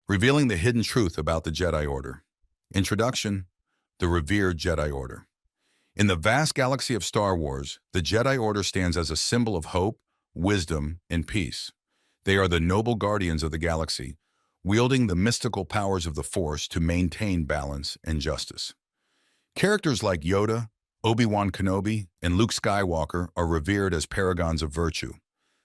Revealing the hidden truth about the Jedi Order. Introduction: the revered Jedi Order. In the vast galaxy of Star Wars, the Jedi Order stands as a symbol of hope, wisdom, and peace. They are the noble guardians of the galaxy, wielding the mystical powers of the Force to maintain balance and justice. Characters like Yoda, Obi-Wan Kenobi, and Luke Skywalker are revered as paragons of virtue,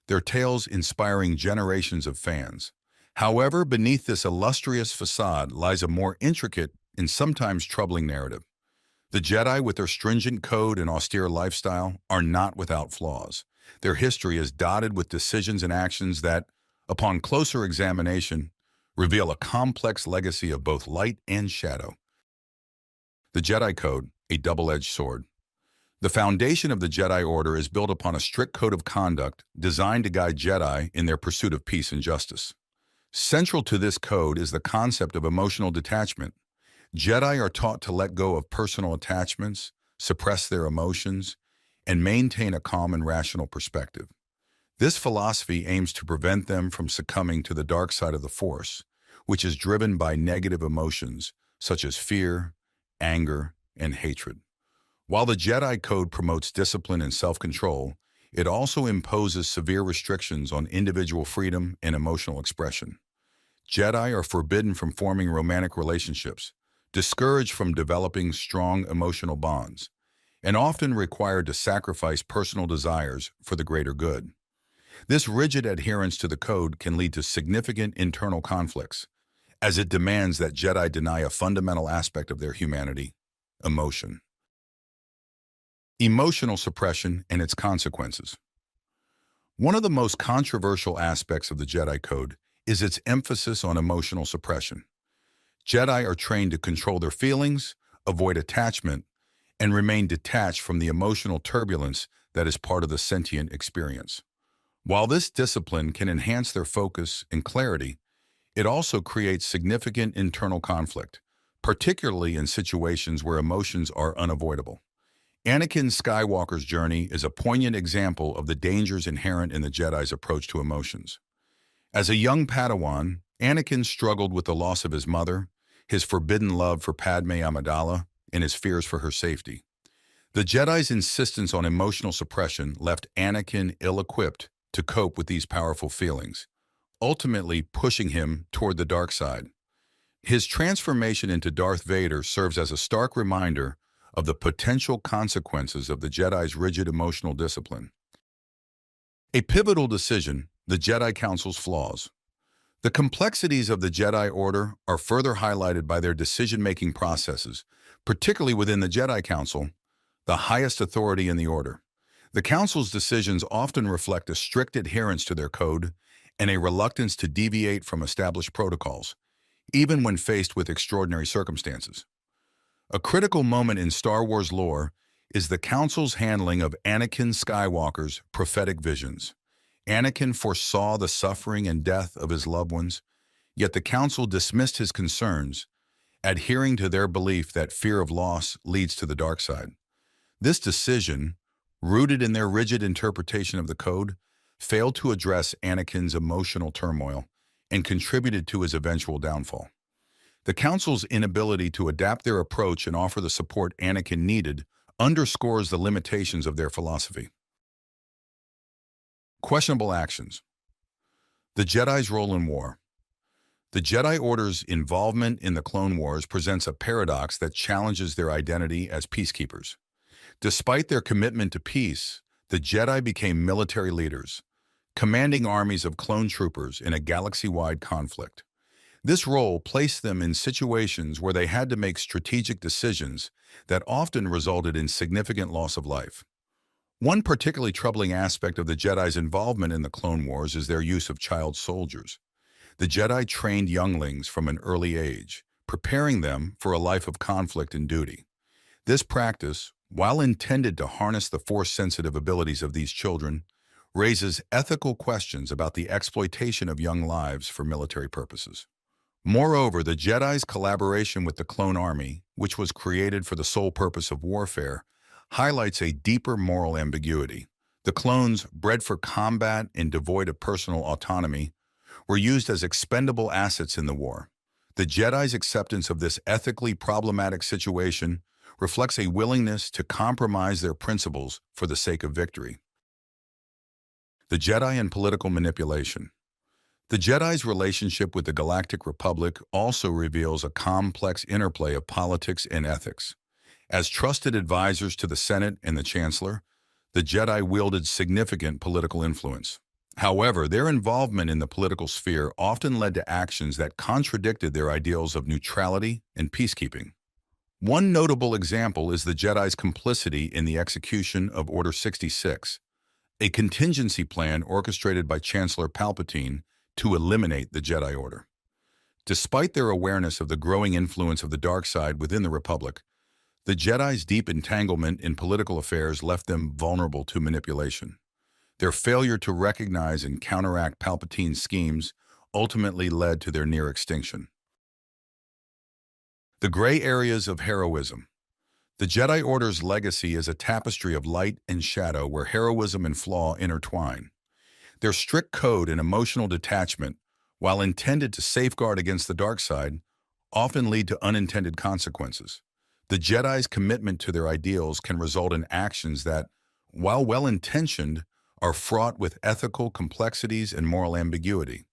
their tales inspiring generations of fans. However, beneath this illustrious facade lies a more intricate and sometimes troubling narrative. The Jedi, with their stringent code and austere lifestyle, are not without flaws. Their history is dotted with decisions and actions that, upon closer examination, reveal a complex legacy of both light and shadow. The Jedi Code, a double-edged sword. The foundation of the Jedi Order is built upon a strict code of conduct designed to guide Jedi in their pursuit of peace and justice. Central to this code is the concept of emotional detachment. Jedi are taught to let go of personal attachments, suppress their emotions, and maintain a calm and rational perspective. This philosophy aims to prevent them from succumbing to the dark side of the Force, which is driven by negative emotions such as fear, anger, and hatred. While the Jedi Code promotes discipline and self-control, it also imposes severe restrictions on individual freedom and emotional expression. Jedi are forbidden from forming romantic relationships, discouraged from developing strong emotional bonds, and often required to sacrifice personal desires for the greater good. This rigid adherence to the code can lead to significant internal conflicts, as it demands that Jedi deny a fundamental aspect of their humanity: emotion. Emotional suppression and its consequences. One of the most controversial aspects of the Jedi Code is its emphasis on emotional suppression. Jedi are trained to control their feelings, avoid attachment, and remain detached from the emotional turbulence that is part of the sentient experience. While this discipline can enhance their focus and clarity, it also creates significant internal conflict, particularly in situations where emotions are unavoidable. Anakin Skywalker's journey is a poignant example of the dangers inherent in the Jedi's approach to emotions. As a young Padawan, Anakin struggled with the loss of his mother, his forbidden love for Padme Amidala, and his fears for her safety. The Jedi's insistence on emotional suppression left Anakin ill-equipped to cope with these powerful feelings, ultimately pushing him toward the dark side. His transformation into Darth Vader serves as a stark reminder of the potential consequences of the Jedi's rigid emotional discipline. A pivotal decision: the Jedi Council's flaws. The complexities of the Jedi Order are further highlighted by their decision-making processes, particularly within the Jedi Council, the highest authority in the Order. The Council's decisions often reflect a strict adherence to their code and a reluctance to deviate from established protocols, even when faced with extraordinary circumstances. A critical moment in Star Wars lore is the Council's handling of Anakin Skywalker's prophetic visions. Anakin foresaw the suffering and death of his loved ones, yet the Council dismissed his concerns, adhering to their belief that fear of loss leads to the dark side. This decision, rooted in their rigid interpretation of the code, failed to address Anakin's emotional turmoil and contributed to his eventual downfall. The Council's inability to adapt their approach and offer the support Anakin needed underscores the limitations of their philosophy. Questionable actions. The Jedi's role in war. The Jedi Order's involvement in the Clone Wars presents a paradox that challenges their identity as peacekeepers. Despite their commitment to peace, the Jedi became military leaders, commanding armies of clone troopers in a galaxy-wide conflict. This role placed them in situations where they had to make strategic decisions that often resulted in significant loss of life. One particularly troubling aspect of the Jedi's involvement in the Clone Wars is their use of child soldiers. The Jedi trained younglings from an early age, preparing them for a life of conflict and duty. This practice, while intended to harness the Force-sensitive abilities of these children, raises ethical questions about the exploitation of young lives for military purposes. Moreover, the Jedi's collaboration with the Clone Army, which was created for the sole purpose of warfare, highlights a deeper moral ambiguity. The clones, bred for combat and devoid of personal autonomy, were used as expendable assets in the war. The Jedi's acceptance of this ethically problematic situation reflects a willingness to compromise their principles for the sake of victory. The Jedi and political manipulation. The Jedi's relationship with the Galactic Republic also reveals a complex interplay of politics and ethics. As trusted advisors to the Senate and the Chancellor, the Jedi wielded significant political influence. However, their involvement in the political sphere often led to actions that contradicted their ideals of neutrality and peacekeeping. One notable example is the Jedi's complicity in the execution of Order 66, a contingency plan orchestrated by Chancellor Palpatine to eliminate the Jedi Order. Despite their awareness of the growing influence of the dark side within the Republic, the Jedi's deep entanglement in political affairs left them vulnerable to manipulation. Their failure to recognize and counteract Palpatine's schemes ultimately led to their near extinction. The gray areas of heroism. The Jedi Order's legacy is a tapestry of light and shadow where heroism and flaw intertwine. Their strict code and emotional detachment, while intended to safeguard against the dark side, often lead to unintended consequences. The Jedi's commitment to their ideals can result in actions that, while well-intentioned, are fraught with ethical complexities and moral ambiguity.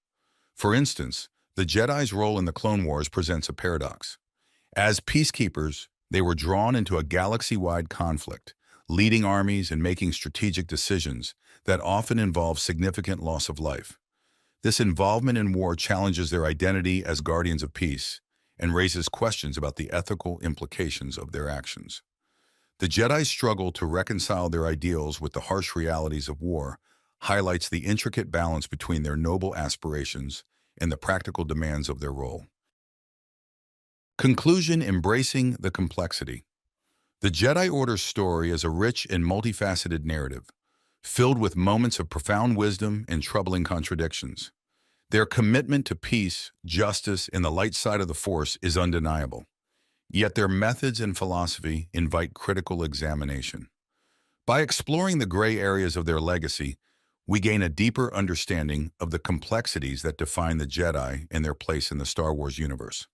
For instance, the Jedi's role in the Clone Wars presents a paradox. As peacekeepers, they were drawn into a galaxy-wide conflict, leading armies and making strategic decisions that often involve significant loss of life. This involvement in war challenges their identity as guardians of peace and raises questions about the ethical implications of their actions. The Jedi's struggle to reconcile their ideals with the harsh realities of war highlights the intricate balance between their noble aspirations and the practical demands of their role. Conclusion: embracing the complexity. The Jedi Order's story is a rich and multifaceted narrative, filled with moments of profound wisdom and troubling contradictions. Their commitment to peace, justice, and the light side of the Force is undeniable. Yet their methods and philosophy invite critical examination. By exploring the gray areas of their legacy, we gain a deeper understanding of the complexities that define the Jedi and their place in the Star Wars universe.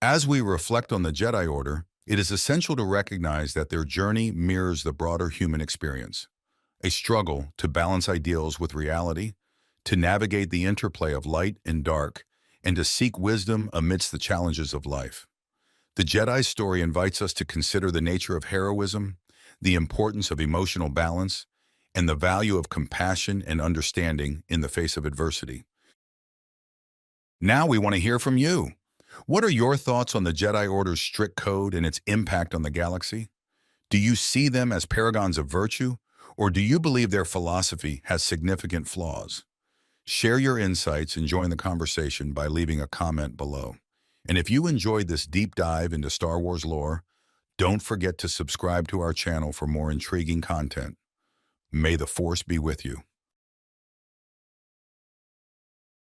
As we reflect on the Jedi Order, it is essential to recognize that their journey mirrors the broader human experience, a struggle to balance ideals with reality, to navigate the interplay of light and dark, and to seek wisdom amidst the challenges of life. The Jedi's story invites us to consider the nature of heroism, the importance of emotional balance, and the value of compassion and understanding in the face of adversity. Now we want to hear from you. What are your thoughts on the Jedi Order's strict code and its impact on the galaxy? Do you see them as paragons of virtue, or do you believe their philosophy has significant flaws? Share your insights and join the conversation by leaving a comment below. And if you enjoyed this deep dive into Star Wars lore, don't forget to subscribe to our channel for more intriguing content. May the Force be with you.